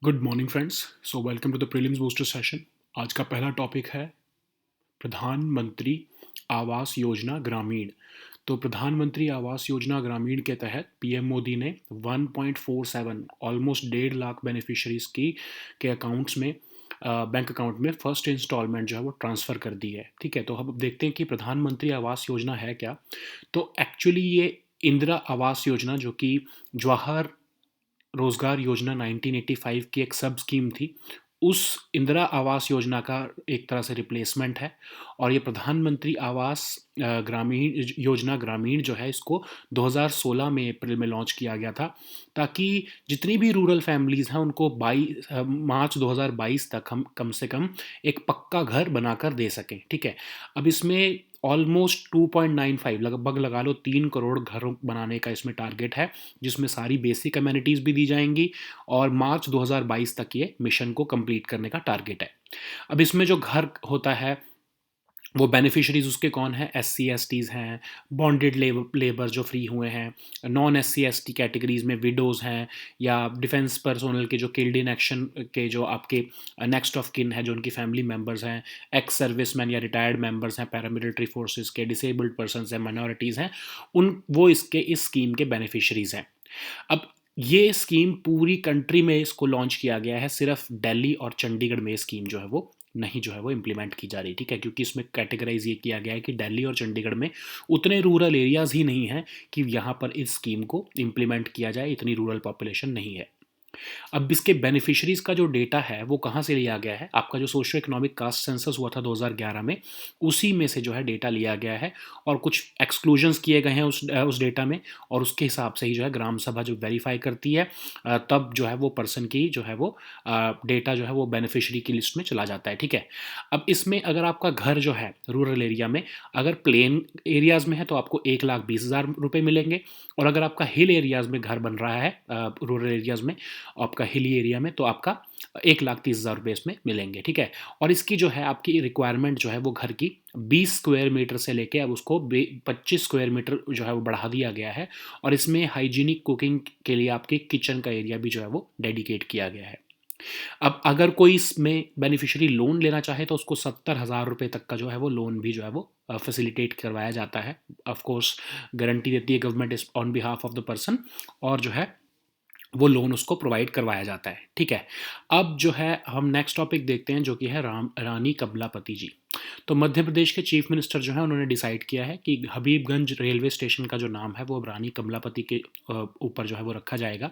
Good morning friends. So welcome to the prelims booster session. आज का पहला topic है प्रधानमंत्री आवास योजना ग्रामीण। तो प्रधानमंत्री आवास योजना ग्रामीण के तहत पीएम मोदी ने 1.47 ऑलमोस्ट 1.5 लाख बेनिफिशरीज की के अकाउंट्स में बैंक अकाउंट में फर्स्ट इंस्टॉलमेंट जो है वो ट्रांसफ़र कर दी है। ठीक है, तो अब देखते हैं कि प्रधानमंत्री आवास योजना है क्या। तो एक्चुअली ये इंदिरा आवास योजना जो कि जवाहर रोज़गार योजना 1985 की एक सब स्कीम थी, उस इंदिरा आवास योजना का एक तरह से रिप्लेसमेंट है। और ये प्रधानमंत्री आवास ग्रामीण योजना ग्रामीण जो है इसको 2016 में अप्रैल में लॉन्च किया गया था, ताकि जितनी भी रूरल फैमिलीज़ हैं उनको मार्च 2022 तक हम कम से कम एक पक्का घर बनाकर दे सकें। ठीक है, अब इसमें ऑलमोस्ट 2.95 लगभग लगा लो 3 करोड़ घरों बनाने का इसमें टारगेट है, जिसमें सारी बेसिक अमेनिटीज़ भी दी जाएंगी और मार्च 2022 तक ये मिशन को कंप्लीट करने का टारगेट है। अब इसमें जो घर होता है वो बेनिफिशरीज उसके कौन हैं, SC STs हैं, बॉन्डेड लेबर जो फ्री हुए हैं, नॉन SC ST कैटेगरीज में विडोज़ हैं, या डिफेंस पर्सोनल के जो किल्ड इन एक्शन के जो आपके नेक्स्ट ऑफ किन है, जो उनकी फैमिली मेम्बर्स हैं, एक्स सर्विसमैन या रिटायर्ड मेम्बर्स हैं पैरामिलिट्री फोर्सेस के, डिसेबल्ड पर्सनस हैं, माइनॉरिटीज़ हैं, उन वो इसके इस स्कीम के बेनिफिशरीज हैं। अब ये स्कीम पूरी कंट्री में इसको लॉन्च किया गया है, सिर्फ दिल्ली और चंडीगढ़ में स्कीम जो है वो नहीं जो है वो इम्प्लीमेंट की जा रही। ठीक है, क्योंकि इसमें कैटेगराइज ये किया गया है कि दिल्ली और चंडीगढ़ में उतने रूरल एरियाज़ ही नहीं हैं कि यहाँ पर इस स्कीम को इम्प्लीमेंट किया जाए, इतनी रूरल पॉपुलेशन नहीं है। अब इसके बेनिफिशरीज का जो डेटा है वो कहाँ से लिया गया है, आपका जो सोशो इकोनॉमिक कास्ट सेंसस हुआ था 2011 में, उसी में से जो है डेटा लिया गया है और कुछ एक्सक्लूजन्स किए गए हैं उस डेटा में, और उसके हिसाब से ही जो है ग्राम सभा जो वेरीफाई करती है तब जो है वो पर्सन की जो है वो डेटा जो है वो बेनिफिशरी की लिस्ट में चला जाता है। ठीक है, अब इसमें अगर आपका घर जो है रूरल एरिया में अगर प्लेन एरियाज़ में है तो आपको 1,20,000 रुपये मिलेंगे, और अगर आपका हिल एरियाज़ में घर बन रहा है रूरल एरियाज़ में, आपका हिली एरिया में, तो आपका 1,30,000 रुपये इसमें मिलेंगे। ठीक है, और इसकी जो है आपकी रिक्वायरमेंट जो है वो घर की 20 स्क्वायर मीटर से लेके अब उसको 25 स्क्वायर मीटर जो है वो बढ़ा दिया गया है, और इसमें हाइजीनिक कुकिंग के लिए आपके किचन का एरिया भी जो है वो डेडिकेट किया गया है। अब अगर कोई इसमें बेनिफिशियरी लोन लेना चाहे तो उसको 70,000 रुपये तक का जो है वो लोन भी जो है वो फैसिलिटेट करवाया जाता है। ऑफ कोर्स गारंटी देती है government is on behalf of the person, और जो है वो लोन उसको प्रोवाइड करवाया जाता है। ठीक है, अब जो है हम नेक्स्ट टॉपिक देखते हैं जो कि है रानी कमलापति जी। तो मध्य प्रदेश के चीफ मिनिस्टर जो है उन्होंने डिसाइड किया है कि हबीबगंज रेलवे स्टेशन का जो नाम है वो अब रानी कमलापति के ऊपर जो है वो रखा जाएगा।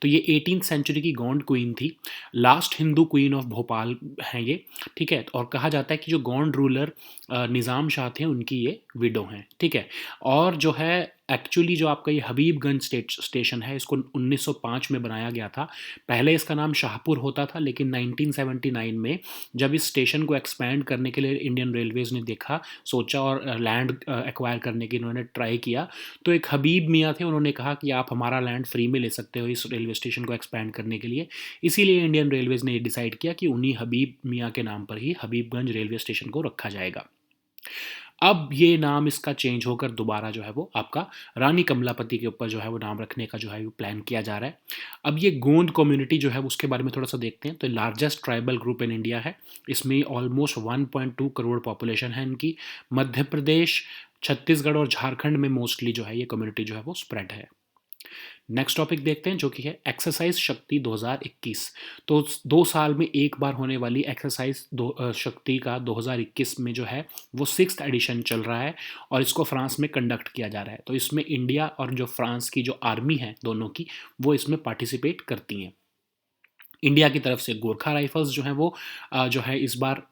तो ये 18th सेंचुरी की गौंड क्वीन थी, last Hindu queen of Bhopal हैं ये। ठीक है, और कहा जाता है कि जो गौंड रूलर निज़ाम शाह थे उनकी ये विडो हैं। ठीक है, और जो है एक्चुअली जो आपका ये हबीबगंज स्टेशन है इसको 1905 में बनाया गया था। पहले इसका नाम शाहपुर होता था, लेकिन 1979 में जब इस स्टेशन को एक्सपैंड करने के लिए इंडियन रेलवेज़ ने देखा, सोचा और लैंड एक्वायर करने की इन्होंने ट्राई किया, तो एक हबीब मियाँ थे, उन्होंने कहा कि आप हमारा लैंड फ्री में ले सकते हो इस रेलवे स्टेशन को एक्सपैंड करने के लिए। इसीलिए इंडियन रेलवेज़ ने ये डिसाइड किया कि उन्हीं हबीब मियाँ के नाम पर ही हबीबगंज रेलवे स्टेशन को रखा जाएगा। अब ये नाम इसका चेंज होकर दोबारा जो है वो आपका रानी कमलापति के ऊपर जो है वो नाम रखने का जो है वो प्लान किया जा रहा है। अब ये गोंड कम्युनिटी जो है उसके बारे में थोड़ा सा देखते हैं। तो largest tribal group in India है, इसमें ऑलमोस्ट 1.2 करोड़ पॉपुलेशन है इनकी। मध्य प्रदेश, छत्तीसगढ़ और झारखंड में मोस्टली जो है ये कम्युनिटी जो है वो स्प्रेड है। नेक्स्ट टॉपिक देखते हैं जो कि है एक्सरसाइज शक्ति 2021। तो 2 साल में एक बार होने वाली एक्सरसाइज शक्ति का 2021 में जो है वो 6th एडिशन चल रहा है, और इसको फ्रांस में कंडक्ट किया जा रहा है। तो इसमें इंडिया और जो फ्रांस की जो आर्मी है दोनों की, वो इसमें पार्टिसिपेट करती हैं। इंडिया की तरफ से गोरखा राइफल्स जो हैं वो जो है इस बार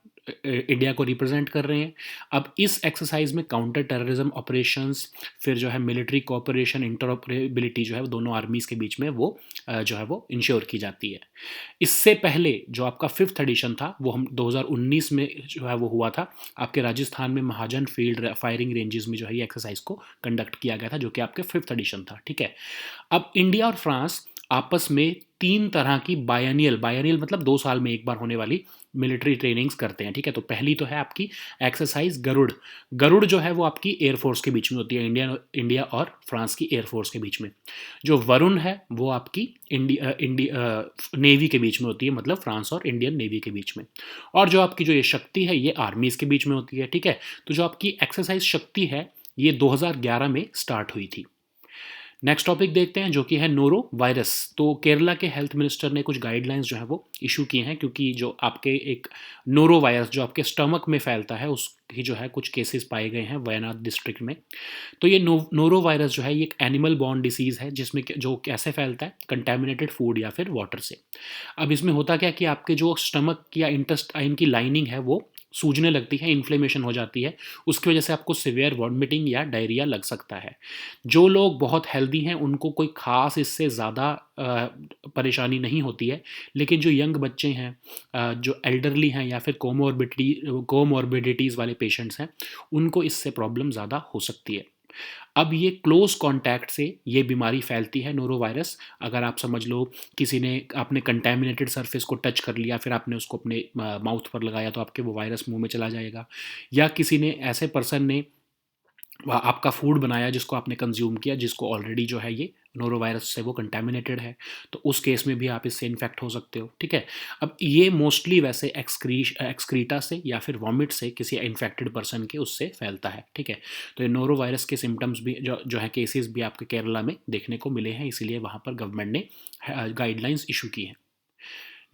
इंडिया को रिप्रेजेंट कर रहे हैं। अब इस एक्सरसाइज में काउंटर टेररिज्म ऑपरेशंस, फिर जो है मिलिट्री कोऑपरेशन, इंटरऑपरेबिलिटी जो है वो दोनों आर्मीज़ के बीच में वो जो है वो इंश्योर की जाती है। इससे पहले जो आपका 5th एडिशन था वो हम 2019 में जो है वो हुआ था, आपके राजस्थान में महाजन फील्ड फायरिंग रेंजेस में जो है ये एक्सरसाइज को कंडक्ट किया गया था, जो कि आपके 5th एडिशन था। ठीक है, अब इंडिया और फ्रांस आपस में 3 तरह की बायनियल मतलब 2 साल में एक बार होने वाली मिलिट्री ट्रेनिंग्स करते हैं, ठीक है। तो पहली तो है आपकी एक्सरसाइज गरुड़। गरुड़ जो है वो आपकी एयरफोर्स के बीच में होती है, इंडिया और फ्रांस की एयरफोर्स के बीच में। जो वरुण है वो आपकी नेवी के बीच में होती है, मतलब फ्रांस और इंडियन नेवी के बीच में। और जो आपकी जो ये शक्ति है ये आर्मीज के बीच में होती है, ठीक है। तो जो आपकी एक्सरसाइज शक्ति है ये 2011 में स्टार्ट हुई थी। नेक्स्ट टॉपिक देखते हैं जो कि है नोरो वायरस। तो केरला के हेल्थ मिनिस्टर ने कुछ गाइडलाइंस जो है वो इशू किए हैं, क्योंकि जो आपके एक नोरो वायरस जो आपके स्टमक में फैलता है उसकी जो है कुछ केसेस पाए गए हैं वायनाड डिस्ट्रिक्ट में। तो ये नोरो वायरस जो है ये एक एनिमल बॉर्न डिसीज़ है, जिसमें जो कैसे फैलता है, कंटेमिनेटेड फूड या फिर वाटर से। अब इसमें होता क्या कि आपके जो स्टमक या इंटेस्टाइन की लाइनिंग है वो सूजने लगती है, इन्फ्लेमेशन हो जाती है, उसकी वजह से आपको सिवियर वॉमिटिंग या डायरिया लग सकता है। जो लोग बहुत हेल्दी हैं उनको कोई ख़ास इससे ज़्यादा परेशानी नहीं होती है, लेकिन जो यंग बच्चे हैं, जो एल्डरली हैं या फिर कोमॉर्बिडिटीज़ वाले पेशेंट्स हैं, उनको इससे प्रॉब्लम ज़्यादा हो सकती है। अब ये क्लोज कॉन्टैक्ट से ये बीमारी फैलती है नोरोवायरस। अगर आप समझ लो किसी ने आपने कंटेमिनेटेड सरफेस को टच कर लिया, फिर आपने उसको अपने माउथ पर लगाया तो आपके वो वायरस मुंह में चला जाएगा। या किसी ने ऐसे पर्सन ने आपका फूड बनाया जिसको आपने कंज्यूम किया, जिसको ऑलरेडी जो है ये नोरोवायरस से वो कंटेमिनेटेड है, तो उस केस में भी आप इससे इन्फेक्ट हो सकते हो, ठीक है। अब ये मोस्टली वैसे एक्सक्रीटा से या फिर वॉमिट से किसी इन्फेक्टेड पर्सन के उससे फैलता है, ठीक है। तो ये नोरोवायरस के सिम्टम्स भी जो है केसेस भी आपके केरला में देखने को मिले हैं, इसीलिए वहाँ पर गवर्नमेंट ने गाइडलाइंस इशू की हैं।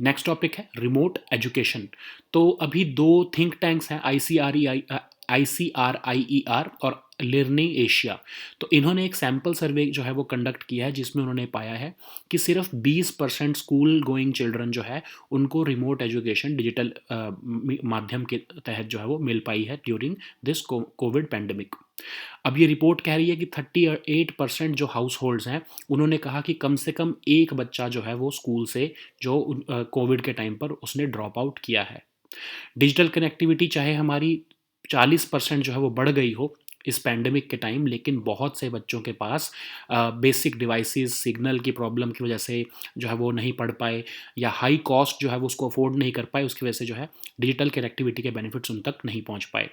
नेक्स्ट टॉपिक है रिमोट एजुकेशन। तो अभी दो थिंक टैंक्स हैं, ICRIER और लर्निंग एशिया। तो इन्होंने एक सैम्पल सर्वे जो है वो कंडक्ट किया है, जिसमें उन्होंने पाया है कि सिर्फ 20% स्कूल गोइंग चिल्ड्रन जो है उनको रिमोट एजुकेशन डिजिटल माध्यम के तहत जो है वो मिल पाई है ड्यूरिंग दिस कोविड पैंडमिक। अब ये रिपोर्ट कह रही है कि 38% जो हाउस होल्ड्स हैं उन्होंने कहा कि कम से कम एक बच्चा जो है वो स्कूल से जो कोविड के टाइम पर उसने ड्रॉप आउट किया है। डिजिटल कनेक्टिविटी चाहे हमारी 40% जो है वो बढ़ गई हो इस पैंडमिक के टाइम, लेकिन बहुत से बच्चों के पास बेसिक डिवाइसेस सिग्नल की प्रॉब्लम की वजह से जो है वो नहीं पढ़ पाए, या हाई कॉस्ट जो है वो उसको अफोर्ड नहीं कर पाए, उसकी वजह से जो है डिजिटल कनेक्टिविटी के बेनिफिट्स उन तक नहीं पहुंच पाए।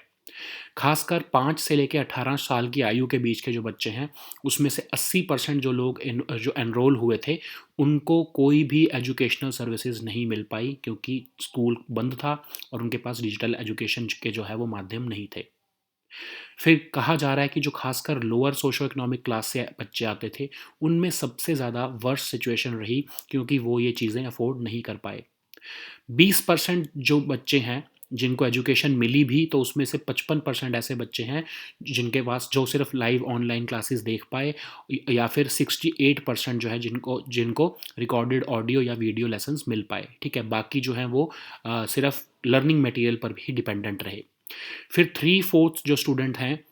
खासकर 5 से लेकर 18 साल की आयु के बीच के जो बच्चे हैं उसमें से 80% जो लोग जो एनरोल हुए थे उनको कोई भी एजुकेशनल सर्विसेज नहीं मिल पाई, क्योंकि स्कूल बंद था और उनके पास डिजिटल एजुकेशन के जो है वो माध्यम नहीं थे। फिर कहा जा रहा है कि जो खासकर लोअर सोशो इकोनॉमिक क्लास से बच्चे आते थे उनमें सबसे ज़्यादा वर्स्ट सिचुएशन रही, क्योंकि वो ये चीज़ें अफोर्ड नहीं कर पाए। 20% जो बच्चे हैं जिनको एजुकेशन मिली भी, तो उसमें से 55% ऐसे बच्चे हैं जिनके पास जो सिर्फ लाइव ऑनलाइन क्लासेस देख पाए, या फिर 68% जो है जिनको जिनको रिकॉर्डेड ऑडियो या वीडियो लेसन्स मिल पाए, ठीक है। बाकी जो हैं वो सिर्फ लर्निंग मटेरियल पर भी डिपेंडेंट रहे। फिर 3/4 जो स्टूडेंट हैं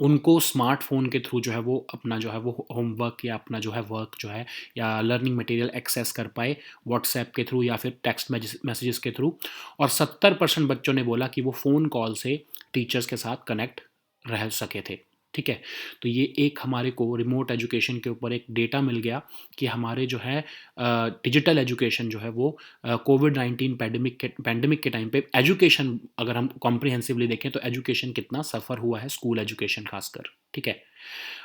उनको स्मार्टफ़ोन के थ्रू जो है वो अपना जो है वो होमवर्क या अपना जो है वर्क जो है या लर्निंग मटेरियल एक्सेस कर पाए व्हाट्सएप के थ्रू या फिर टेक्स्ट मैसेजेस के थ्रू। और 70% बच्चों ने बोला कि वो फ़ोन कॉल से टीचर्स के साथ कनेक्ट रह सके थे, ठीक है। तो ये एक हमारे को रिमोट एजुकेशन के ऊपर एक डेटा मिल गया कि हमारे जो है डिजिटल एजुकेशन जो है वो कोविड-19 पैंडमिक के टाइम पे एजुकेशन अगर हम कॉम्प्रिहेंसिवली देखें तो एजुकेशन कितना सफ़र हुआ है, स्कूल एजुकेशन खासकर, ठीक है।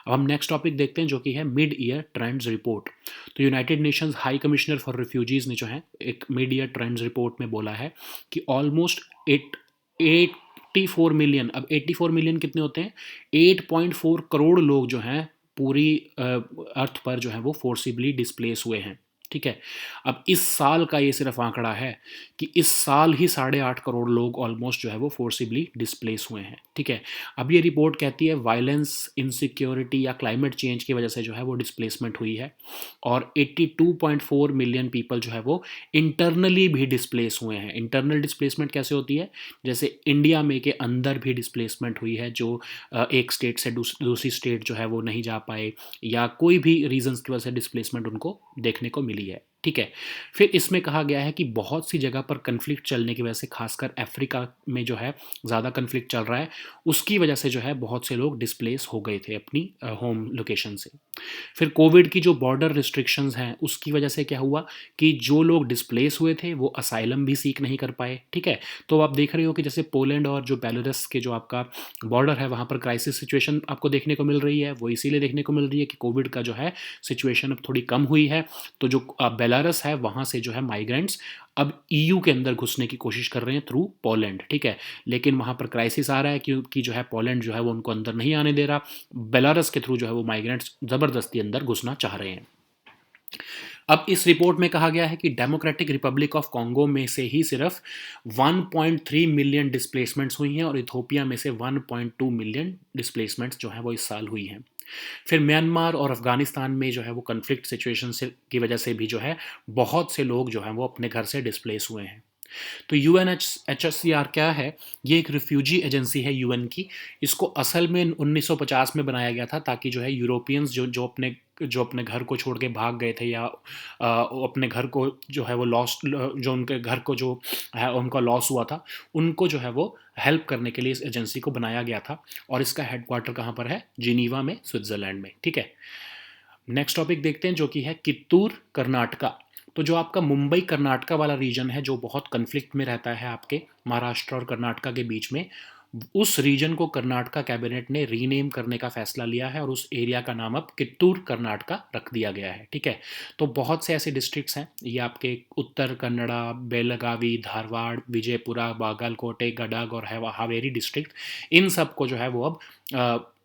अब हम नेक्स्ट टॉपिक देखते हैं जो कि है मिड ईयर ट्रेंड्स रिपोर्ट। तो United Nations high commissioner for refugees ने जो है एक मिड ईयर ट्रेंड्स रिपोर्ट में बोला है कि ऑलमोस्ट 84 मिलियन, अब 84 मिलियन कितने होते हैं, 8.4 करोड़ लोग जो हैं पूरी अर्थ पर जो है वो फोर्सिबली डिस्प्लेस हुए हैं, ठीक है। अब इस साल का ये सिर्फ आंकड़ा है कि इस साल ही 8.5 करोड़ लोग ऑलमोस्ट जो है वो फोर्सिबली डिस्प्लेस हुए हैं, ठीक है। अब ये रिपोर्ट कहती है वायलेंस, इनसिक्योरिटी या क्लाइमेट चेंज की वजह से जो है वो डिस्प्लेसमेंट हुई है, और 82.4 मिलियन पीपल जो है वो इंटरनली भी डिस्प्लेस हुए हैं। इंटरनल डिस्प्लेसमेंट कैसे होती है, जैसे इंडिया में के अंदर भी डिस्प्लेसमेंट हुई है, जो एक स्टेट से दूसरी स्टेट जो है वो नहीं जा पाए, या कोई भी रीजंस की वजह से डिस्प्लेसमेंट उनको देखने को मिली फैली है, ठीक है। फिर इसमें कहा गया है कि बहुत सी जगह पर कन्फ्लिक्ट चलने की वजह से, खासकर अफ्रीका में जो है ज़्यादा कन्फ्लिक्ट चल रहा है, उसकी वजह से जो है बहुत से लोग डिस्प्लेस हो गए थे अपनी होम लोकेशन से। फिर कोविड की जो बॉर्डर रिस्ट्रिक्शंस हैं उसकी वजह से क्या हुआ कि जो लोग डिस्प्लेस हुए थे वो असाइलम भी सीक नहीं कर पाए, ठीक है। तो आप देख रहे हो कि जैसे पोलैंड और जो बेलारूस के जो आपका बॉर्डर है वहाँ पर क्राइसिस सिचुएशन आपको देखने को मिल रही है। वो इसीलिए देखने को मिल रही है कि कोविड का जो है सिचुएशन अब थोड़ी कम हुई है, तो जो बेलारूस है वहाँ से जो है माइग्रेंट्स अब ईयू के अंदर घुसने की कोशिश कर रहे हैं थ्रू पोलैंड, ठीक है। लेकिन वहाँ पर क्राइसिस आ रहा है क्योंकि जो है पोलैंड जो है वो उनको अंदर नहीं आने दे रहा, बेलारूस के थ्रू जो है वो माइग्रेंट्स ज़बरदस्ती अंदर घुसना चाह रहे हैं। अब इस रिपोर्ट में कहा गया है कि डेमोक्रेटिक रिपब्लिक ऑफ कॉन्गो में से ही सिर्फ 1.3 मिलियन डिस्प्लेसमेंट्स हुई हैं और इथोपिया में से 1.2 मिलियन डिस्प्लेसमेंट्स जो हैं वो इस साल हुई हैं। फिर म्यांमार और अफगानिस्तान में जो है वो कन्फ्लिक्ट सिचुएशन से की वजह से भी जो है बहुत से लोग जो हैं वो अपने घर से डिस्प्लेस हुए हैं। तो यूएनएचसीआर क्या है? ये एक रिफ्यूजी एजेंसी है यूएन की। इसको असल में 1950 में बनाया गया था ताकि जो है यूरोपियंस जो अपने घर को छोड़ के भाग गए थे या अपने घर को जो है वो लॉस्ट, जो उनके घर को जो है उनका लॉस हुआ था, उनको जो है वो हेल्प करने के लिए इस एजेंसी को बनाया गया था। और इसका हेडक्वार्टर कहाँ पर है? जिनीवा में, स्विट्ज़रलैंड में, ठीक है। नेक्स्ट टॉपिक देखते हैं जो कि है कित्तूर कर्नाटका। तो जो आपका मुंबई कर्नाटका वाला रीजन है जो बहुत कन्फ्लिक्ट में रहता है आपके महाराष्ट्र और कर्नाटका के बीच में, उस रीजन को कर्नाटका कैबिनेट ने रीनेम करने का फैसला लिया है और उस एरिया का नाम अब कित्तूर कर्नाटका रख दिया गया है, ठीक है। तो बहुत से ऐसे डिस्ट्रिक्ट्स हैं, ये आपके उत्तर कन्नड़ा, बेलगावी, धारवाड़, विजयपुरा, बागलकोटे, गडग और हावेरी डिस्ट्रिक्ट, इन सब को जो है वो अब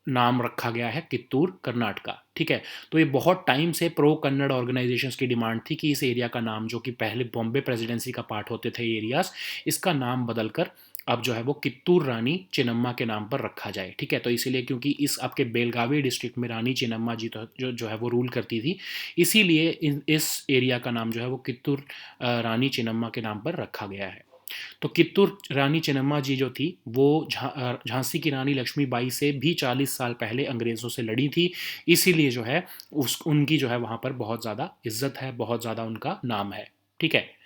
नाम रखा गया है कित्तूर कर्नाटका, ठीक है। तो ये बहुत टाइम से प्रो कन्नड़ ऑर्गेनाइजेशंस की डिमांड थी कि इस एरिया का नाम, जो कि पहले बॉम्बे प्रेसिडेंसी का पार्ट होते थे ये एरियाज, इसका नाम बदलकर अब जो है वो कित्तूर रानी चिन्नम्मा के नाम पर रखा जाए, ठीक है। तो इसीलिए क्योंकि इस आपके बेलगावी डिस्ट्रिक्ट में रानी चिन्नम्मा जी तो जो है वो रूल करती थी, इसीलिए इस एरिया का नाम जो है वो कित्तूर रानी चिन्नम्मा के नाम पर रखा गया है। तो कित्तूर रानी चिन्नम्मा जी जो थी वो झांसी की रानी लक्ष्मीबाई से भी 40 साल पहले अंग्रेज़ों से लड़ी थी, इसीलिए जो है उनकी जो है वहाँ पर बहुत ज़्यादा इज्जत है, बहुत ज़्यादा उनका नाम है, ठीक है।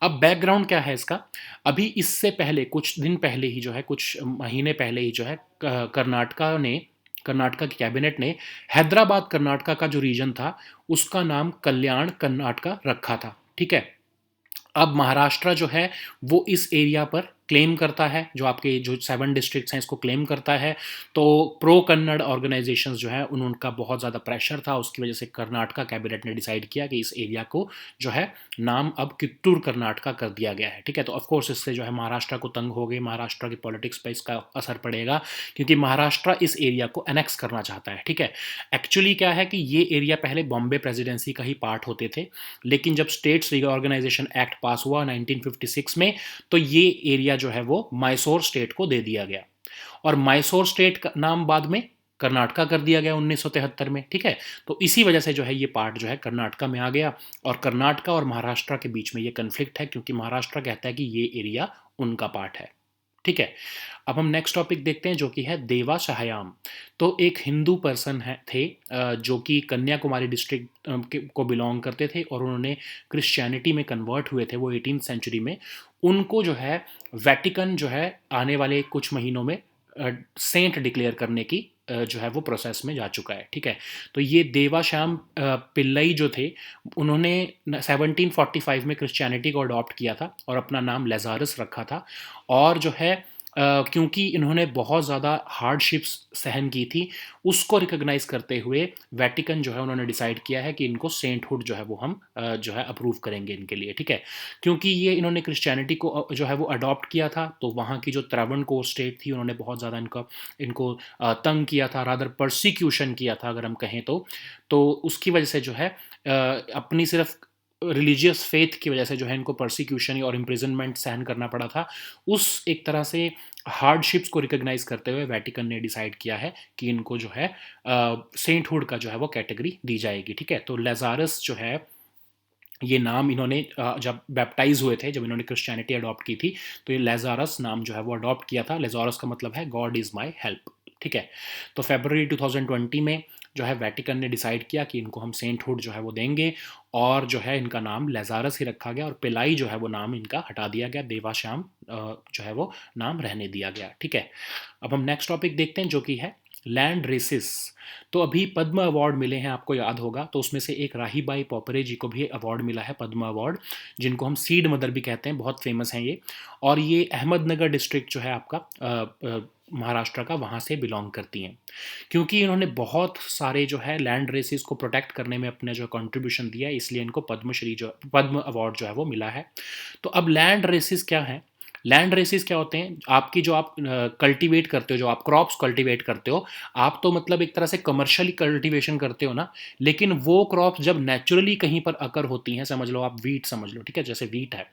अब बैकग्राउंड क्या है इसका? अभी इससे पहले कुछ दिन पहले ही जो है, कुछ महीने पहले ही जो है कर्नाटका की कैबिनेट ने हैदराबाद कर्नाटका का जो रीजन था उसका नाम कल्याण कर्नाटका रखा था, ठीक है। अब महाराष्ट्र जो है वो इस एरिया पर क्लेम करता है, जो आपके जो 7 डिस्ट्रिक्ट्स हैं इसको क्लेम करता है। तो प्रो कन्नड़ ऑर्गेनाइजेशंस जो है उनका बहुत ज़्यादा प्रेशर था, उसकी वजह से कर्नाटका कैबिनेट ने डिसाइड किया कि इस एरिया को जो है नाम अब कित्तूर कर्नाटका कर दिया गया है, ठीक है। तो ऑफकोर्स इससे जो है महाराष्ट्र को तंग हो गई, महाराष्ट्र की पॉलिटिक्स पर इसका असर पड़ेगा क्योंकि महाराष्ट्र इस एरिया को एनेक्स करना चाहता है, ठीक है। एक्चुअली क्या है कि ये एरिया पहले बॉम्बे प्रेसिडेंसी का ही पार्ट होते थे, लेकिन जब स्टेट्स रीऑर्गेनाइजेशन एक्ट पास हुआ 1956 में, तो ये एरिया जो है वो मैसूर स्टेट को दे दिया गया और मैसूर स्टेट का नाम बाद में कर्नाटका कर दिया गया 1973 में, ठीक है। तो इसी वजह से जो है ये पार्ट जो है कर्नाटका में आ गया और कर्नाटका और महाराष्ट्र के बीच में ये कन्फ्लिक्ट है क्योंकि महाराष्ट्र कहता है कि ये एरिया उनका पार्ट है, ठीक है। अब हम नेक्स्ट टॉपिक देखते हैं जो कि है देवा सहायाम। तो एक हिंदू पर्सन थे जो कि कन्याकुमारी डिस्ट्रिक्ट को बिलोंग करते थे और उन्होंने क्रिश्चियनिटी में कन्वर्ट हुए थे वो 18th सेंचुरी में। उनको जो है वेटिकन जो है आने वाले कुछ महीनों में सेंट डिक्लेयर करने की जो है वो प्रोसेस में जा चुका है, ठीक है। तो ये देवाश्याम पिल्लई जो थे उन्होंने 1745 में क्रिश्चियनिटी को अडॉप्ट किया था और अपना नाम लेजारस रखा था। और जो है क्योंकि इन्होंने बहुत ज़्यादा हार्डशिप्स सहन की थी, उसको रिकॉग्नाइज करते हुए वेटिकन जो है उन्होंने डिसाइड किया है कि इनको सेंटहुड जो है वो हम जो है अप्रूव करेंगे इनके लिए, ठीक है। क्योंकि ये इन्होंने क्रिश्चियनिटी को जो है वो अडॉप्ट किया था, तो वहाँ की जो त्रावणकोर स्टेट थी उन्होंने बहुत ज़्यादा इनको तंग किया था, रादर परसिक्यूशन किया था अगर हम कहें तो उसकी वजह से जो है अपनी सिर्फ रिलीजियस फेथ की वजह से जो है इनको परसिक्यूशन और इम्प्रिजनमेंट सहन करना पड़ा था। उस एक तरह से हार्डशिप्स को रिकॉग्नाइज करते हुए वेटिकन ने डिसाइड किया है कि इनको जो है सेंटहुड का जो है वो कैटेगरी दी जाएगी, ठीक है। तो लेजारस जो है ये नाम इन्होंने जब बैप्टाइज हुए थे, जब इन्होंने क्रिश्चियनिटी अडॉप्ट की थी, तो ये लेजारस नाम जो है वो अडॉप्ट किया था। लेजारस का मतलब है गॉड इज़ माई हेल्प, ठीक है। तो फरवरी 2020 में जो है वेटिकन ने डिसाइड किया कि इनको हम सेंटहुड जो है वो देंगे, और जो है इनका नाम लेजारस ही रखा गया, और पिलाई जो है वो नाम इनका हटा दिया गया, देवाश्याम जो है वो नाम रहने दिया गया। ठीक है। अब हम नेक्स्ट टॉपिक देखते हैं जो कि है लैंड रेसिस। तो अभी पद्म अवार्ड मिले हैं, आपको याद होगा, तो उसमें से एक राही बाई पोपरे जी को भी अवार्ड मिला है, पद्म अवार्ड, जिनको हम सीड मदर भी कहते हैं, बहुत फेमस हैं ये। और ये अहमदनगर डिस्ट्रिक्ट जो है आपका महाराष्ट्र का, वहाँ से बिलोंग करती हैं, क्योंकि इन्होंने बहुत सारे जो है लैंड रेसिस को प्रोटेक्ट करने में अपने जो कंट्रीब्यूशन दिया है, इसलिए इनको पद्मश्री जो पद्म अवार्ड जो है वो मिला है। तो अब लैंड रेसिस क्या है? लैंड रेसिस क्या होते हैं? आपकी जो आप कल्टीवेट करते हो, जो आप क्रॉप्स कल्टीवेट करते हो, आप तो मतलब एक तरह से कमर्शियली कल्टीवेशन करते हो ना, लेकिन वो क्रॉप्स जब नेचुरली कहीं पर अकर होती हैं, समझ लो आप वीट समझ लो, ठीक है, जैसे वीट है,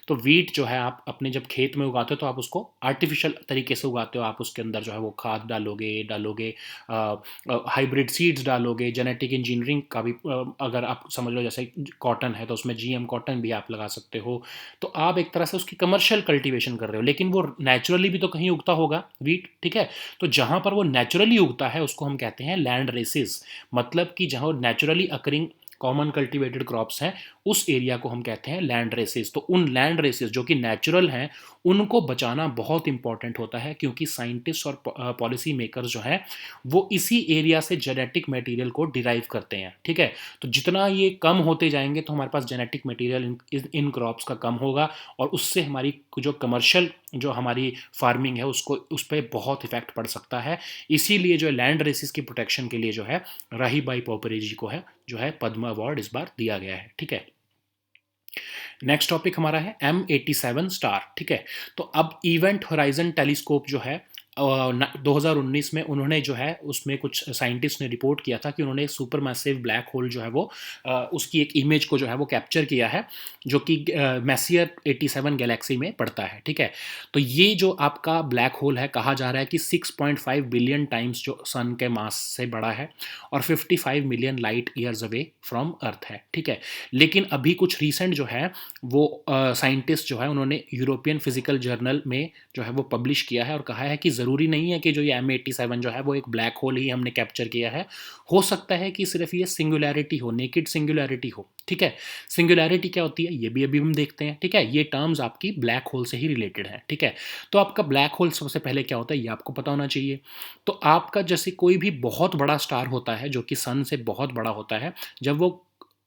तो वीट जो है आप अपने जब खेत में उगाते हो तो आप उसको आर्टिफिशियल तरीके से उगाते हो, आप उसके अंदर जो है वो खाद डालोगे डालोगे हाइब्रिड सीड्स डालोगे, जेनेटिक इंजीनियरिंग का भी अगर आप समझ लो, जैसे कॉटन है तो उसमें जीएम कॉटन भी आप लगा सकते हो, तो आप एक तरह से उसकी कमर्शियल कल्टीवेशन कर रहे हो, लेकिन वो नेचुरली भी तो कहीं उगता होगा वीट, ठीक है। तो जहाँ पर वो नेचुरली उगता है उसको हम कहते हैं लैंड रेसिस, मतलब कि जहाँ naturally occurring common cultivated crops हैं, उस एरिया को हम कहते हैं लैंड रेसिस। तो उन लैंड रेसिस जो कि नेचुरल हैं, उनको बचाना बहुत इंपॉर्टेंट होता है, क्योंकि साइंटिस्ट और पॉलिसी मेकर्स जो हैं वो इसी एरिया से जेनेटिक मटेरियल को डिराइव करते हैं, ठीक है। तो जितना ये कम होते जाएंगे तो हमारे पास जेनेटिक मटेरियल इन क्रॉप्स का कम होगा, और उससे हमारी जो कमर्शियल जो हमारी फार्मिंग है उसको उस पर बहुत इफेक्ट पड़ सकता है। इसीलिए जो लैंड रेसिस की प्रोटेक्शन के लिए जो है राही बाई पोपरे जी को है जो है पद्म अवार्ड इस बार दिया गया है, ठीक है। नेक्स्ट टॉपिक हमारा है M87 स्टार, ठीक है। तो अब इवेंट होराइजन टेलीस्कोप जो है 2019 में उन्होंने जो है उसमें कुछ साइंटिस्ट ने रिपोर्ट किया था कि उन्होंने सुपर मैसिव ब्लैक होल जो है वो उसकी एक इमेज को जो है वो कैप्चर किया है, जो कि मैसियर 87 गैलेक्सी में पड़ता है, ठीक है। तो ये जो आपका ब्लैक होल है, कहा जा रहा है कि 6.5 बिलियन टाइम्स जो सन के मास से बड़ा है, और 55 million light years away from earth है, ठीक है। लेकिन अभी कुछ रिसेंट जो है वो साइंटिस्ट जो है उन्होंने यूरोपियन फिजिकल जर्नल में जो है वो पब्लिश किया है, और कहा है कि ज़रूरी नहीं है कि जो ये M87 जो है वो एक ब्लैक होल ही हमने कैप्चर किया है, हो सकता है कि सिर्फ ये सिंगुलैरिटी हो, नेकेड सिंगुलैरिटी हो, ठीक है। सिंगुलैरिटी क्या होती है ये भी अभी हम देखते हैं, ठीक है। ये टर्म्स आपकी ब्लैक होल से ही रिलेटेड है, ठीक है। तो आपका ब्लैक होल सबसे पहले क्या होता है ये आपको पता होना चाहिए। तो आपका जैसे कोई भी बहुत बड़ा स्टार होता है जो कि सन से बहुत बड़ा होता है, जब वो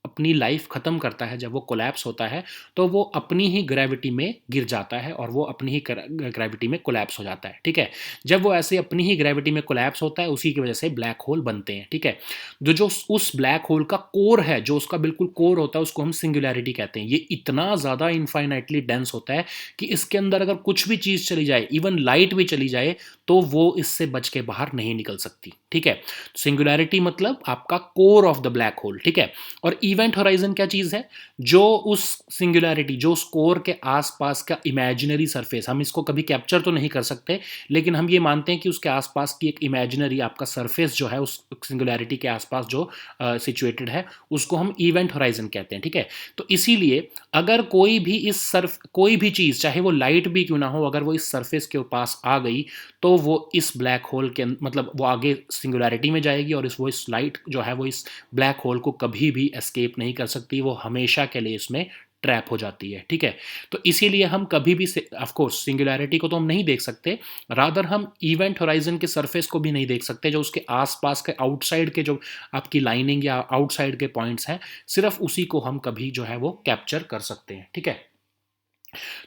अपनी लाइफ ख़त्म करता है, जब वो कोलैप्स होता है, तो वो अपनी ही ग्रेविटी में गिर जाता है, और वो अपनी ही ग्रेविटी में कोलैप्स हो जाता है, ठीक है। जब वो ऐसे अपनी ही ग्रेविटी में कोलैप्स होता है, उसी की वजह से ब्लैक होल बनते हैं, ठीक है। जो उस ब्लैक होल का कोर है, जो उसका बिल्कुल कोर होता है, उसको हम सिंगुलैरिटी कहते हैं। ये इतना ज़्यादा इनफाइनाइटली डेंस होता है कि इसके अंदर अगर कुछ भी चीज़ चली जाए, इवन लाइट भी चली जाए, तो वो इससे बच के बाहर नहीं निकल सकती, ठीक है। सिंगुलैरिटी मतलब आपका core of the black hole, ठीक है। और इवेंट होराइजन क्या चीज़ है? जो उस सिंगुलैरिटी, जो उस कोर के आसपास का इमेजिनरी सरफेस, हम इसको कभी कैप्चर तो नहीं कर सकते, लेकिन हम ये मानते हैं कि उसके आसपास की एक इमेजिनरी आपका सरफेस जो है उस सिंगुलैरिटी के आसपास जो सिचुएटेड है, उसको हम इवेंट होराइजन कहते हैं, ठीक है। तो इसीलिए अगर कोई भी चीज़, चाहे वो लाइट भी क्यों ना हो, अगर वो इस सरफेस के पास आ गई, तो वो इस ब्लैक होल के मतलब वो आगे सिंगुलैरिटी में जाएगी, और इस लाइट जो है वो इस ब्लैक होल को कभी भी एस्केप नहीं कर सकती, वो हमेशा के लिए इसमें ट्रैप हो जाती है, ठीक है। तो इसीलिए हम कभी भी ऑफ कोर्स सिंगुलैरिटी को तो हम नहीं देख सकते, रादर हम इवेंट होराइजन के सरफेस को भी नहीं देख सकते, जो उसके आसपास के आउटसाइड के जो आपकी लाइनिंग या आउटसाइड के पॉइंट्स हैं, सिर्फ उसी को हम कभी जो है वो कैप्चर कर सकते हैं, ठीक है।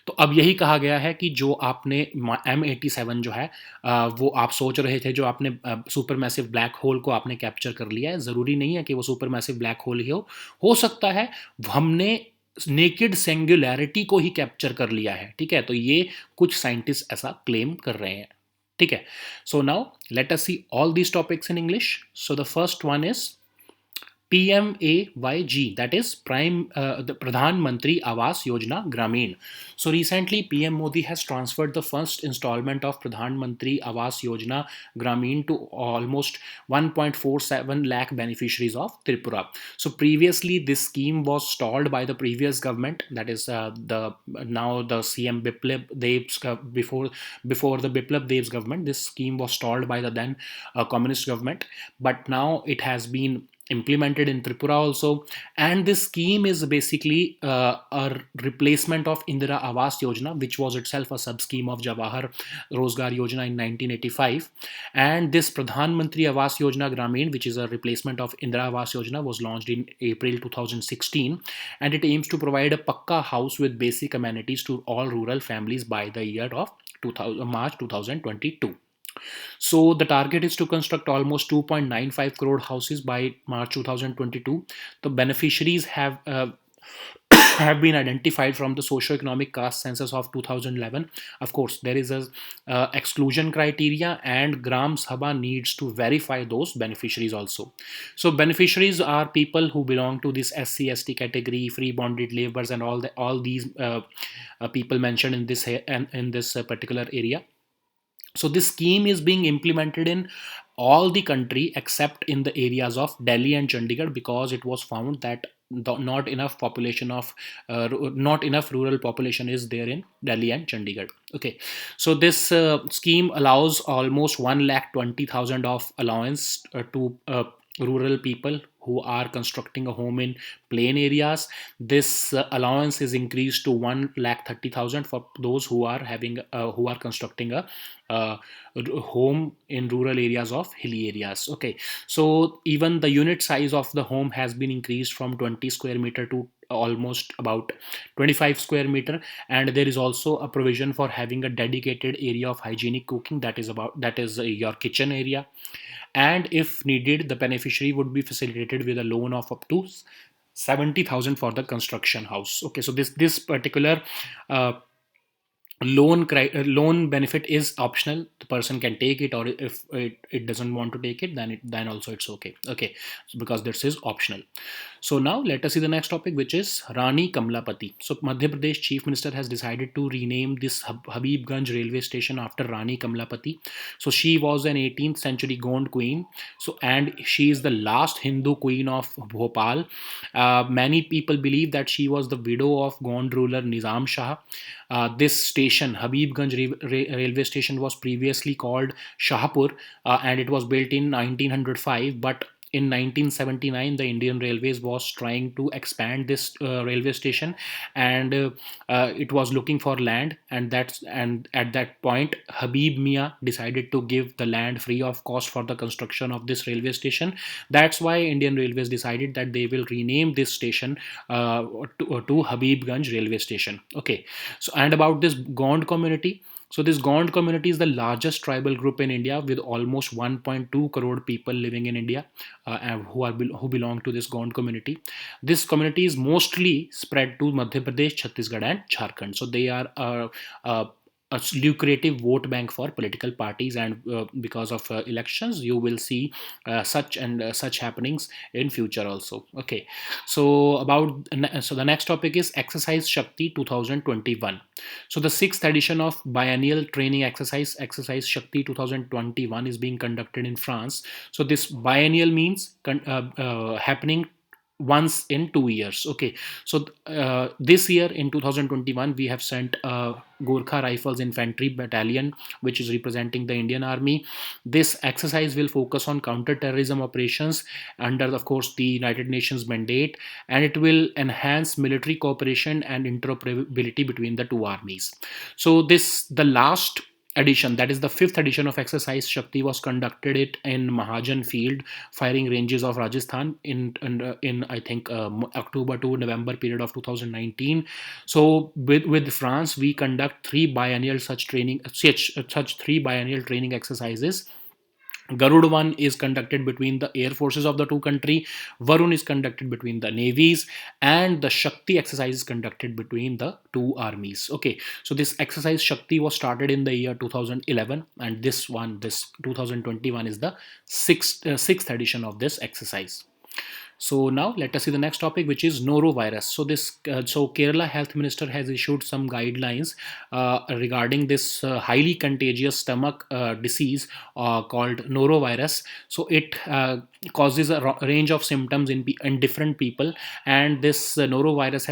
तो अब यही कहा गया है कि जो आपने M87 जो है वो आप सोच रहे थे, जो आपने सुपर मैसिव ब्लैक होल को आपने कैप्चर कर लिया है, ज़रूरी नहीं है कि वो सुपर मैसिव ब्लैक होल ही हो सकता है हमने नेकेड सिंगुलैरिटी को ही कैप्चर कर लिया है, ठीक है। तो ये कुछ साइंटिस्ट ऐसा क्लेम कर रहे हैं, ठीक है। So now let us see all these topics in English. So the first one is PMAYG, that is the Pradhan Mantri Awas Yojana Grameen. So recently, PM Modi has transferred the first installment of Pradhan Mantri Awas Yojana Grameen to almost 1.47 lakh beneficiaries of Tripura. So previously, this scheme was stalled by the previous government, that is the now the CM Biplab Dev's before the Biplab Dev's government. This scheme was stalled by the then communist government, but now it has been implemented in Tripura also. And this scheme is basically a replacement of Indira Awas Yojana, which was itself a sub scheme of Jawahar Rozgar Yojana in 1985. And this Pradhan Mantri Awas Yojana Grameen, which is a replacement of Indira Awas Yojana, was launched in April 2016, and it aims to provide a pakka house with basic amenities to all rural families by the year of March 2022. So the target is to construct almost 2.95 crore houses by March 2022. The beneficiaries have been identified from the socio-economic caste census of 2011. Of course, there is a exclusion criteria, and Gram Sabha needs to verify those beneficiaries also. So beneficiaries are people who belong to this SC/ST category, free bonded laborers, and all these people mentioned in this particular area. So this scheme is being implemented in all the country except in the areas of Delhi and Chandigarh, because it was found that not enough not enough rural population is there in Delhi and Chandigarh. Okay, so this scheme allows almost 1,20,000 of allowance to rural people who are constructing a home in plain areas. This allowance is increased to 1,30,000 for those who are constructing a uh, home in rural areas of hilly areas. Okay, so even the unit size of the home has been increased from 20 square meter to almost about 25 square meter. And there is also a provision for having a dedicated area of hygienic cooking, that is your kitchen area. And if needed, the beneficiary would be facilitated with a loan of up to 70,000 for the construction house. Okay, so this particular uh, loan benefit is optional. The person can take it, or if it doesn't want to take it, then also it's okay. Okay, so because this is optional. So now let us see the next topic, which is Rani Kamlapati. So Madhya Pradesh Chief Minister has decided to rename this Habibganj railway station after Rani Kamlapati. So she was an 18th century Gond queen. So and she is the last Hindu queen of Bhopal. Many people believe that she was the widow of Gond ruler Nizam Shah. This station, Habibganj railway station, was previously called Shahpur, and it was built in 1905. But in 1979, the Indian Railways was trying to expand this railway station, and it was looking for land, and at that point, Habib Mia decided to give the land free of cost for the construction of this railway station. That's why Indian Railways decided that they will rename this station to Habibganj railway station. Okay, so and about this Gond community. So this Gond community is the largest tribal group in India, with almost 1.2 crore people living in India, and who belong to this Gond community. This community is mostly spread to Madhya Pradesh, Chhattisgarh, and Jharkhand. So they are a lucrative vote bank for political parties, and because of elections, you will see such happenings in future also. Okay, so the next topic is Exercise Shakti 2021. So the sixth edition of biennial training exercise Shakti 2021, is being conducted in France. So this biennial means happening once in 2 years. Okay, so this year in 2021, we have sent Gorkha Rifles Infantry Battalion, which is representing the Indian Army. This exercise will focus on counter-terrorism operations under, of course, the United Nations mandate, and it will enhance military cooperation and interoperability between the two armies. So the last edition, that is the fifth edition of Exercise Shakti, was conducted it in Mahajan Field firing ranges of Rajasthan in I think October to November period of 2019. So with France, we conduct such three biennial training exercises. Garud one is conducted between the air forces of the two country. Varun is conducted between the navies, and the Shakti exercise is conducted between the two armies. Okay, so this exercise Shakti was started in the year 2011, and this 2021 is the sixth edition of this exercise. So now let us see the next topic, which is norovirus. So Kerala Health Minister has issued some guidelines regarding this highly contagious stomach disease called norovirus. So it causes a range of symptoms in different people, and this norovirus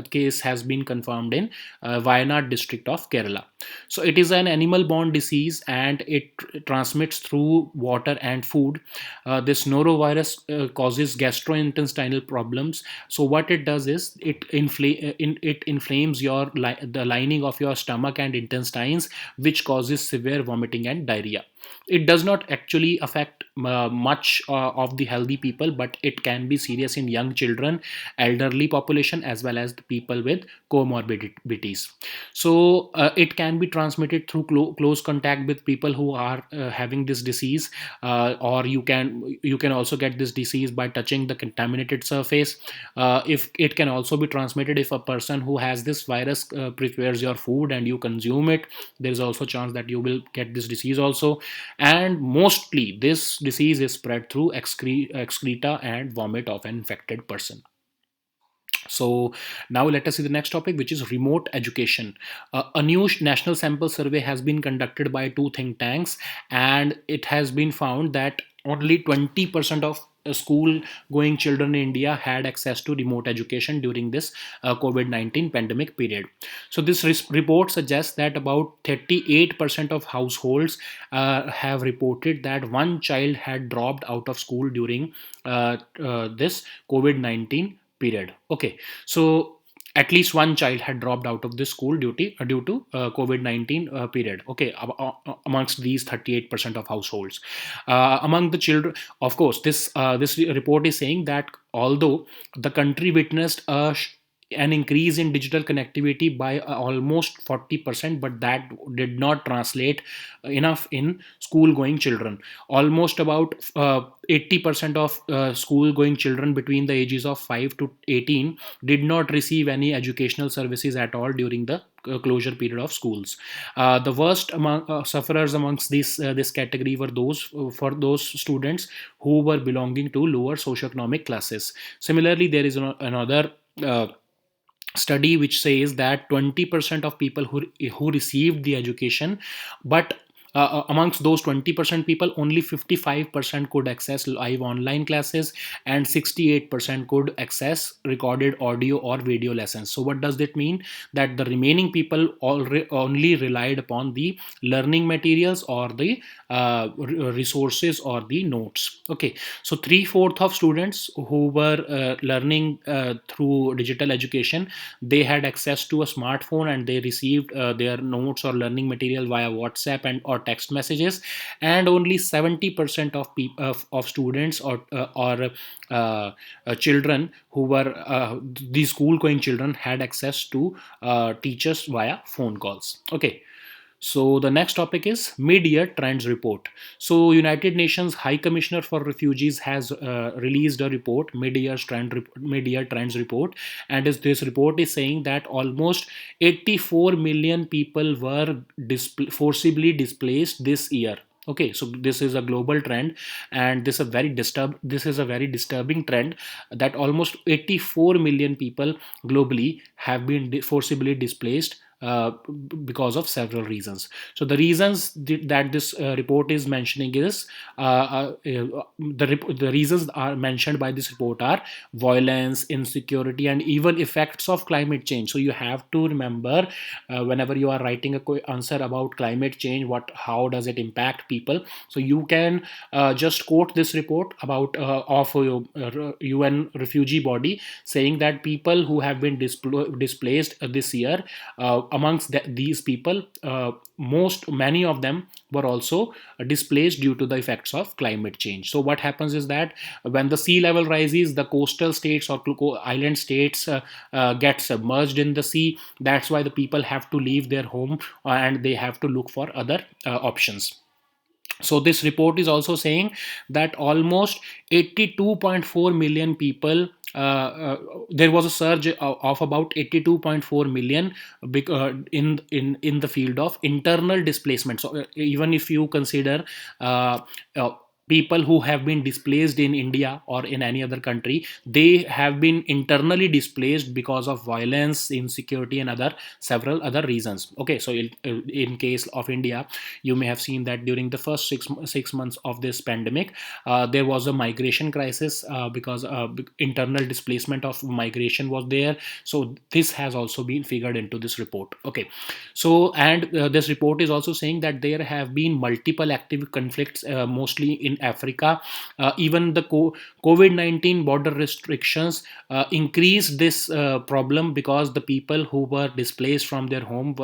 case has been confirmed in Wayanad district of Kerala. So it is an animal-borne disease, and it transmits through water and food. This norovirus causes gastrointestinal problems. So what it does is it inflames the lining of your stomach and intestines, which causes severe vomiting and diarrhea. It does not actually affect much of the healthy people, but it can be serious in young children, elderly population, as well as the people with comorbidities. So it can be transmitted through close contact with people who are having this disease, or you can also get this disease by touching the contaminated surface. If it can also be transmitted if a person who has this virus prepares your food and you consume it, there is also a chance that you will get this disease also. And mostly this disease is spread through excreta and vomit of an infected person. So now let us see the next topic, which is remote education. A new national sample survey has been conducted by two think tanks, and it has been found that only 20% of school going children in India had access to remote education during this COVID-19 pandemic period. So this report suggests that about 38% of households have reported that one child had dropped out of school during this COVID-19 period. Okay, so at least one child had dropped out of the school due to COVID-19 period. Okay, amongst these 38% of households, among the children, of course, this report is saying that although the country witnessed an increase in digital connectivity by almost 40%, but that did not translate enough in school going children. Almost about 80% of school going children between the ages of 5 to 18 did not receive any educational services at all during the closure period of schools. The worst among sufferers amongst this category were those students who were belonging to lower socioeconomic classes. Similarly, there is another study which says that 20% of people who received the education, but amongst those 20% people, only 55% could access live online classes, and 68% could access recorded audio or video lessons. So what does that mean? That the remaining people only relied upon the learning materials or the resources or the notes. Okay, so 3/4 of students who were learning through digital education, they had access to a smartphone, and they received their notes or learning material via WhatsApp and or text messages. And only 70% of students or children who were the school going children had access to teachers via phone calls. Okay, so the next topic is mid-year trends report. So United Nations High Commissioner for Refugees has released a report, mid-year trends report, and this report is saying that almost 84 million people were forcibly displaced this year. Okay, so this is a global trend, and this is a very disturbing trend, that almost 84 million people globally have been forcibly displaced because of several reasons. So the reasons that this report is mentioning is the reasons are mentioned by this report are violence, insecurity, and even effects of climate change. So you have to remember, whenever you are writing a answer about climate change, how does it impact people. So you can just quote this report about of UN refugee body, saying that people who have been displaced this year, amongst these people, many of them were also displaced due to the effects of climate change. So what happens is that when the sea level rises, the coastal states or island states get submerged in the sea. That's why the people have to leave their home, and they have to look for other options. So this report is also saying that almost 82.4 million people, there was a surge of about 82.4 million in the field of internal displacement. So even if you consider people who have been displaced in India or in any other country, they have been internally displaced because of violence, insecurity, and other several other reasons. Okay, so in case of India, you may have seen that during the first six months of this pandemic, there was a migration crisis because internal displacement of migration was there. So this has also been figured into this report. Okay, so and this report is also saying that there have been multiple active conflicts, mostly in Africa. Even the COVID-19 border restrictions increased this problem, because the people who were displaced from their home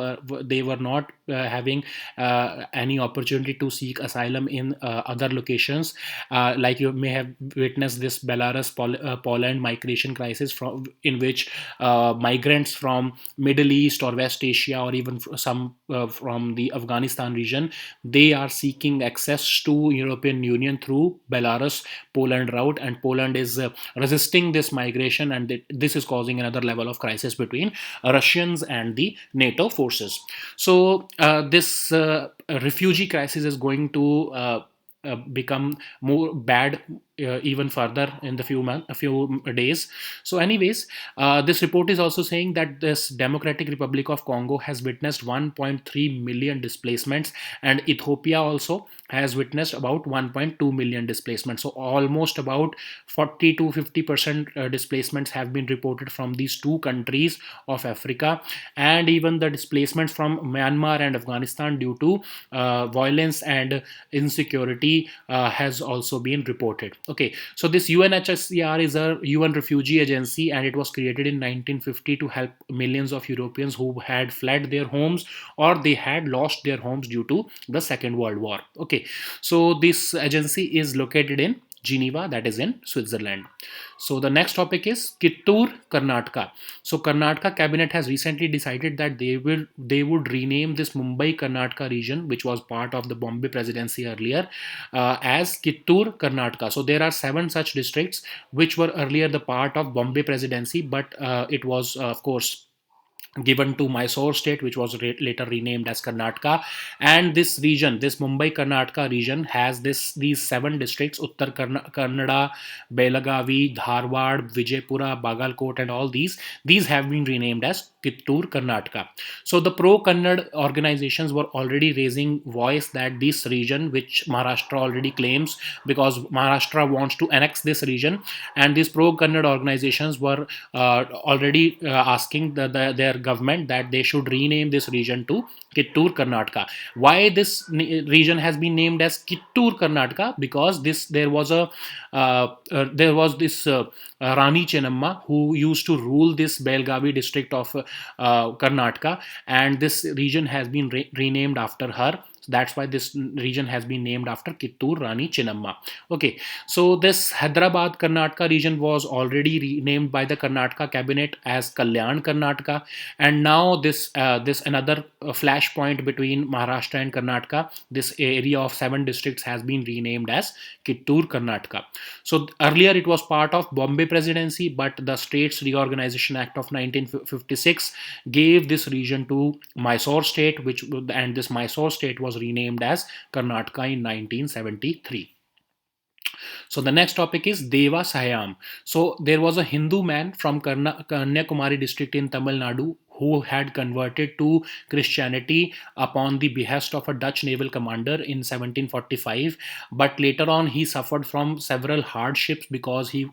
they were not having any opportunity to seek asylum in other locations. Like you may have witnessed this Belarus Poland migration crisis, from in which migrants from Middle East or West Asia, or even some from the Afghanistan region, they are seeking access to European Union through Belarus Poland route, and Poland is resisting this migration, and this is causing another level of crisis between Russians and the NATO forces. So this refugee crisis is going to become more bad even further in the a few days. So anyways, this report is also saying that this Democratic Republic of Congo has witnessed 1.3 million displacements, and Ethiopia also has witnessed about 1.2 million displacements. So almost about 40 to 50% displacements have been reported from these two countries of Africa. And even the displacements from Myanmar and Afghanistan due to violence and insecurity has also been reported. Okay, so this UNHCR is a UN refugee agency, and it was created in 1950 to help millions of Europeans who had fled their homes, or they had lost their homes due to the Second World War. Okay, so this agency is located in Geneva, that is in Switzerland. So the next topic is Kittur, Karnataka. So Karnataka cabinet has recently decided that they would rename this Mumbai Karnataka region, which was part of the Bombay presidency earlier, as Kittur, Karnataka. So there are 7 such districts which were earlier the part of Bombay presidency, but it was of course given to Mysore state, which was later renamed as Karnataka. And this region, this Mumbai Karnataka region, has these 7 districts: Uttar Kannada, Belagavi, Dharwad, Vijaypura, Bagalkot, and all these have been renamed as Kittur, Karnataka. So the pro Kannada organizations were already raising voice that this region, which Maharashtra already claims, because Maharashtra wants to annex this region, and these pro Kannada organizations were already asking their government that they should rename this region to Kittur, Karnataka. Why this region has been named as Kittur, Karnataka? Because there was this Rani Chennamma, who used to rule this Belgavi district of Karnataka, and this region has been renamed after her. So that's why this region has been named after Kittur Rani Chennamma. Okay, so this Hyderabad Karnataka region was already renamed by the Karnataka cabinet as Kalyan Karnataka, and now this another flashpoint between Maharashtra and Karnataka. This area of 7 districts has been renamed as Kittur Karnataka. So earlier it was part of Bombay presidency, but the States Reorganization Act of 1956 gave this region to Mysore state, and this Mysore state was renamed as Karnataka in 1973. So the next topic is Deva Sayam. So there was a Hindu man from Kanyakumari district in Tamil Nadu who had converted to Christianity upon the behest of a Dutch naval commander in 1745. But later on, he suffered from several hardships because he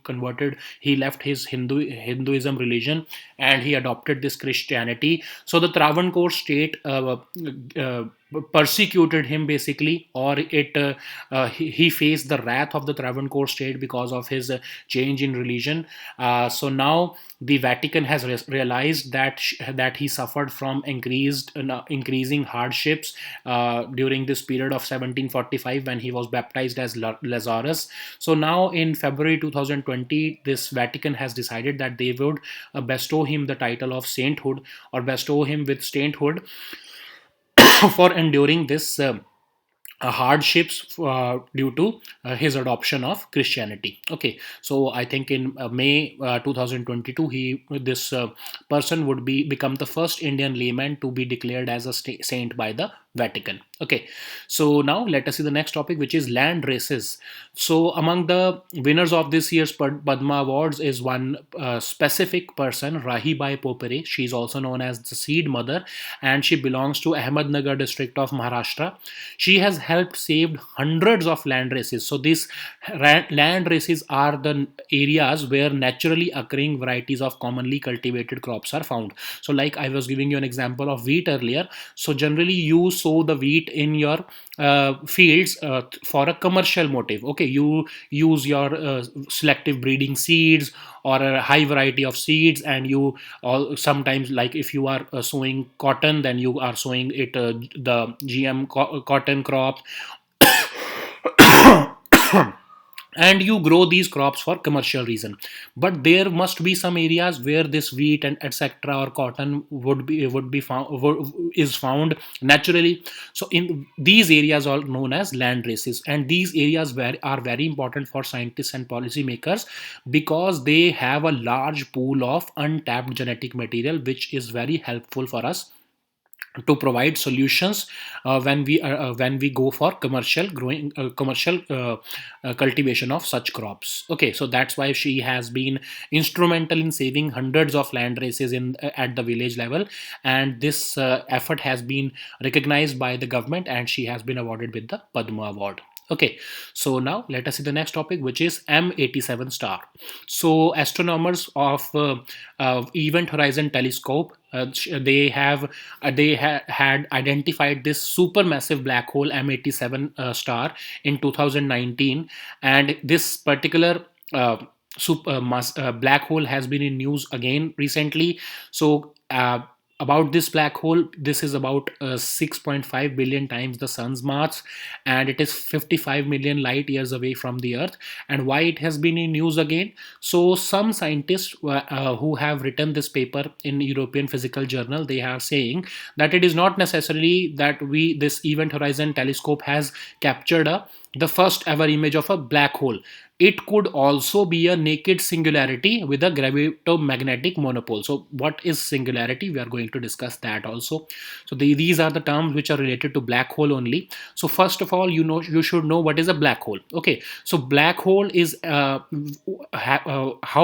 left his Hinduism religion and he adopted this Christianity. So the Travancore state persecuted him basically, or he faced the wrath of the Travancore state because of his change in religion. So now the Vatican has realized that he suffered from increasing hardships during this period of 1745 when he was baptized as Lazarus. So now in February 2020, this Vatican has decided that they would bestow him the title of sainthood, or bestow him with sainthood for enduring this hardships due to his adoption of Christianity. Okay, so I think in May 2022, this person would become the first Indian layman to be declared as a saint by the Vatican. Okay, so now let us see the next topic, which is land races. So among the winners of this year's Padma Awards is one specific person, Rahibai Popere. She is also known as the Seed Mother, and she belongs to Ahmednagar district of Maharashtra. She has helped saved hundreds of land races. So these land races are the areas where naturally occurring varieties of commonly cultivated crops are found. So like I was giving you an example of wheat earlier. So generally you sow the wheat in your fields for a commercial motive. Okay, you use your selective breeding seeds or a high variety of seeds, and you all sometimes, like if you are sowing cotton, then you are sowing it the cotton crop. And you grow these crops for commercial reason, but there must be some areas where this wheat and etc or cotton would be found is found naturally. So in these areas are known as land races, and these areas are very important for scientists and policymakers, because they have a large pool of untapped genetic material, which is very helpful for us to provide solutions when we go for commercial cultivation of such crops. Okay, so that's why she has been instrumental in saving hundreds of land races in at the village level, and this effort has been recognized by the government, and she has been awarded with the Padma Award. Okay, so now let us see the next topic, which is M87 star. So astronomers of Event Horizon Telescope, had identified this supermassive black hole M87 star in 2019, and this particular black hole has been in news again recently. So about this black hole, this is about 6.5 billion times the sun's mass, and it is 55 million light years away from the earth. And why it has been in news again? So some scientists who have written this paper in European Physical Journal, they are saying that it is not necessarily that this Event Horizon Telescope has captured the first ever image of a black hole. It could also be a naked singularity with a gravitomagnetic monopole. So what is singularity? We are going to discuss that also. So these are the terms which are related to black hole only. So first of all, you should know what is a black hole. Okay, so black hole is how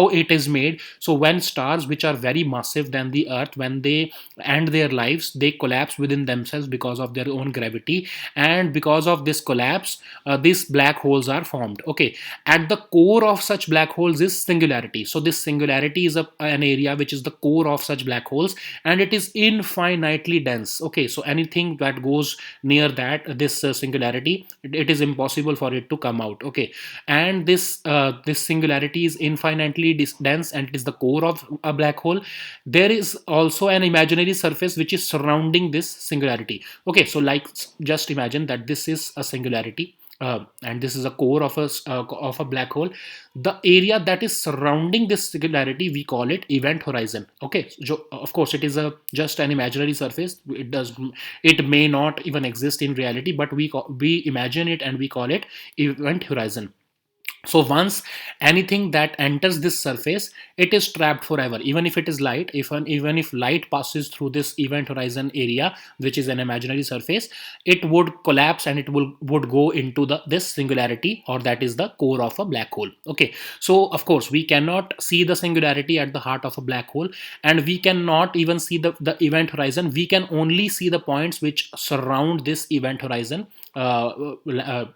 it is made. So when stars which are very massive than the earth, when they end their lives, they collapse within themselves because of their own gravity, and because of this collapse, these black holes are formed. Okay, at the core of such black holes is singularity. So this singularity is an area which is the core of such black holes, and it is infinitely dense. Okay, so anything that goes near this singularity, it is impossible for it to come out. Okay, and this singularity is infinitely dense, and it is the core of a black hole. There is also an imaginary surface which is surrounding this singularity. Okay, so like just imagine that this is a singularity, and this is a core of a black hole. The area that is surrounding this singularity, we call it event horizon. Okay, so of course it is a just an imaginary surface. It may not even exist in reality, but we imagine it and we call it event horizon. So once anything that enters this surface, it is trapped forever. Even if it is light, even if light passes through this event horizon area, which is an imaginary surface, it would collapse, and it would go into this singularity, or that is the core of a black hole. Okay, so of course we cannot see the singularity at the heart of a black hole, and we cannot even see the event horizon. We can only see the points which surround this event horizon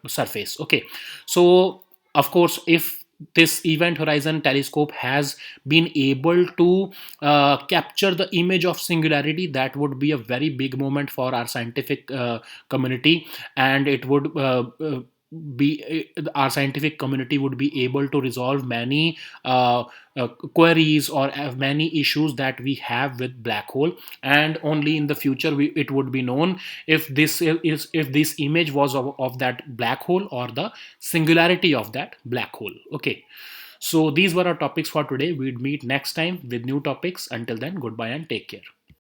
surface. Okay, so of course, if this event horizon telescope has been able to capture the image of singularity, that would be a very big moment for our scientific community, and it would our scientific community would be able to resolve many queries or many issues that we have with black hole. And only in the future it would be known if this image was of that black hole or the singularity of that black hole. Okay, so these were our topics for today. We'd meet next time with new topics. Until then, goodbye and take care.